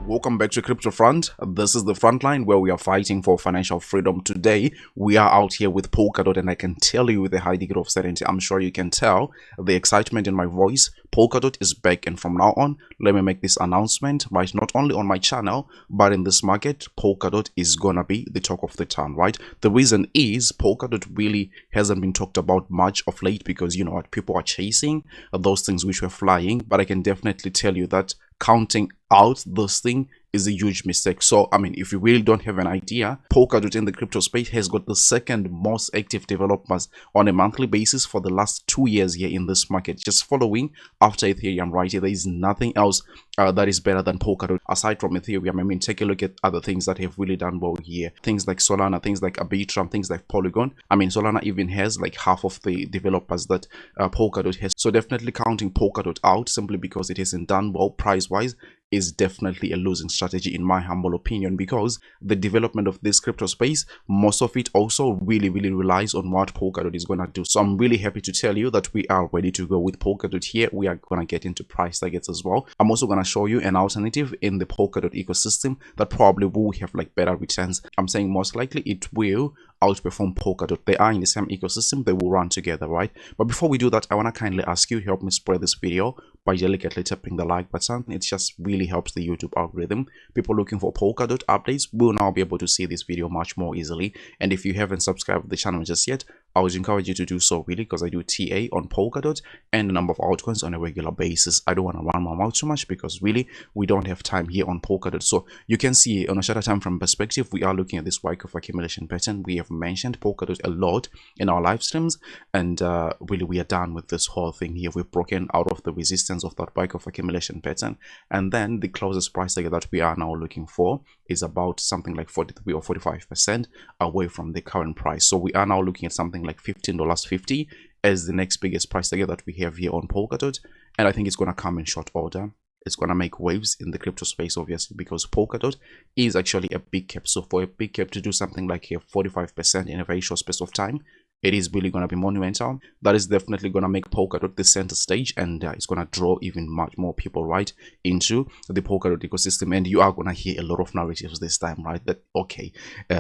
Welcome back to Crypto Front. This is the front line where we are fighting for financial freedom. Today, we are out here with Polkadot, and I can tell you with a high degree of certainty, I'm sure you can tell the excitement in my voice. Polkadot is back, and from now on, let me make this announcement, right? Not only on my channel, but in this market, Polkadot is gonna be the talk of the town, right? The reason is Polkadot really hasn't been talked about much of late because, you know what, people are chasing those things which were flying, but I can definitely tell you that counting out this thing is a huge mistake. So I mean, if you really don't have an idea, Polkadot in the crypto space has got the second most active developers on a monthly basis for the last 2 years here in this market, just following after Ethereum, right? There is nothing else that is better than Polkadot aside from Ethereum. I mean, take a look at other things that have really done well here, things like Solana, things like Arbitrum, things like Polygon. I mean, Solana even has like half of the developers that Polkadot has. So definitely counting Polkadot out simply because it hasn't done well price wise is definitely a losing strategy in my humble opinion, because the development of this crypto space, most of it also really relies on what Polkadot is gonna do. So I'm really happy to tell you that we are ready to go with Polkadot here. We are gonna get into price targets as well. I'm also gonna show you an alternative in the Polkadot ecosystem that probably will have like better returns. I'm saying most likely it will outperform Polkadot. They are in the same ecosystem, they will run together, right? But before we do that, I want to kindly ask you, help me spread this video by delicately tapping the like button. It just really helps the YouTube algorithm. People looking for Polkadot updates will now be able to see this video much more easily. And if you haven't subscribed to the channel just yet, I would encourage you to do so, really, because I do TA on Polkadot and a number of altcoins on a regular basis. I don't want to run my mouth too much because really we don't have time here on Polkadot. So you can see on a shorter time frame perspective, we are looking at this Y curve accumulation pattern. We have mentioned Polkadot a lot in our live streams, and really we are done with this whole thing here. We've broken out of the resistance of that Y curve accumulation pattern, and then the closest price target that we are now looking for is about something like 43 or 45% away from the current price. So we are now looking at something like $15.50 as the next biggest price target that we have here on Polkadot, and I think it's going to come in short order. It's going to make waves in the crypto space, obviously, because Polkadot is actually a big cap. So for a big cap to do something like a 45% in a very short space of time, it is really going to be monumental. That is definitely going to make Polkadot the center stage, and it's going to draw even much more people right into the Polkadot ecosystem. And you are going to hear a lot of narratives this time, right? That, okay,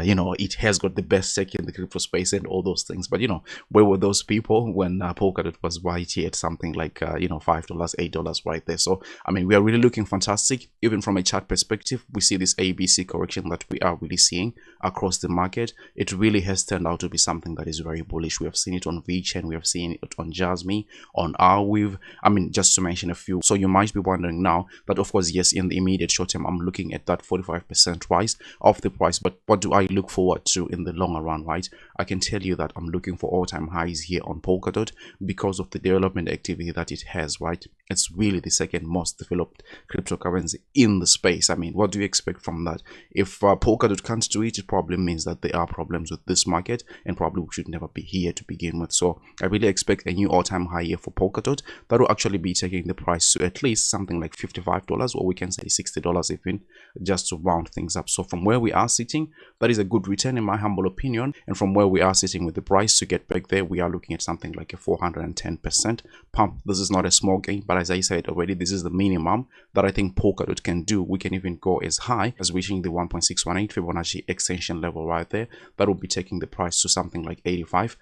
you know, it has got the best tech in the crypto space and all those things. But, you know, where were those people when Polkadot was right here at something like, you know, $5, $8 right there? So, I mean, we are really looking fantastic. Even from a chart perspective, we see this ABC correction that we are really seeing across the market. It really has turned out to be something that is very bullish. We have seen it on VeChain, we have seen it on Jasmy, on Arweave. I mean, just to mention a few. So you might be wondering now that, of course, yes, in the immediate short term, I'm looking at that 45% rise of the price. But what do I look forward to in the longer run, right? I can tell you that I'm looking for all-time highs here on Polkadot because of the development activity that it has, right? It's really the second most developed cryptocurrency in the space. I mean, what do you expect from that? If Polkadot can't do it, it probably means that there are problems with this market, and probably we should never be here to begin with. So I really expect a new all-time high here for Polkadot that will actually be taking the price to at least something like $55, or we can say $60 even, just to round things up. So from where we are sitting, that is a good return in my humble opinion. And from where we are sitting with the price to get back there, we are looking at something like a 410% pump. This is not a small gain, but as I said already, this is the minimum that I think Polkadot can do. We can even go as high as reaching the 1.618 Fibonacci extension level right there. That will be taking the price to something like $85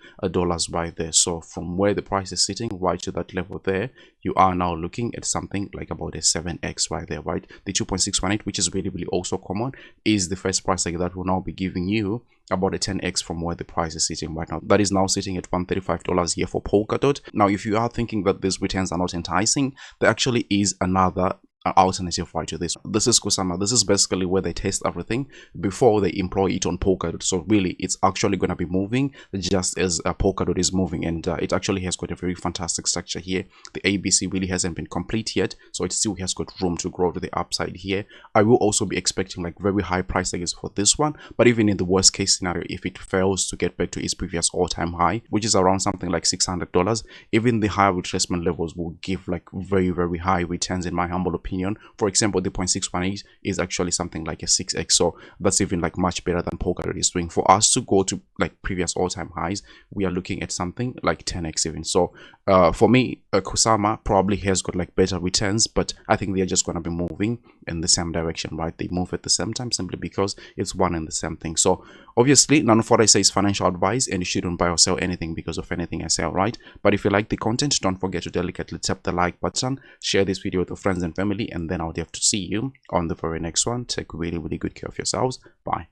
right there. So from where the price is sitting right to that level there, you are now looking at something like about a 7x right there, right? The 2.618, which is really also common, is the first price tag that will now be giving you about a 10x from where the price is sitting right now. That is now sitting at $135 here for Polkadot. Now, if you are thinking that these returns are not enticing, there actually is another alternative right to this. This is Kusama. This is basically where they test everything before they employ it on Polkadot. So really, it's actually going to be moving just as Polkadot is moving, and it actually has got a very fantastic structure here. The ABC really hasn't been complete yet, so it still has got room to grow to the upside here. I will also be expecting like very high price tags for this one, but even in the worst case scenario, if it fails to get back to its previous all-time high, which is around something like $600, even the higher retracement levels will give like very high returns in my humble opinion. opinion. For example, the 0.618 is actually something like a 6x, so that's even like much better than Polkadot is doing. For us to go to like previous all-time highs, we are looking at something like 10x even. So for me, Kusama probably has got like better returns, but I think they're just going to be moving in the same direction, right? They move at the same time simply because it's one and the same thing. So obviously none of what I say is financial advice, and you shouldn't buy or sell anything because of anything I sell, right? But if you like the content, don't forget to delicately tap the like button, share this video with your friends and family, and then I'll have to see you on the very next one. Take really good care of yourselves. Bye.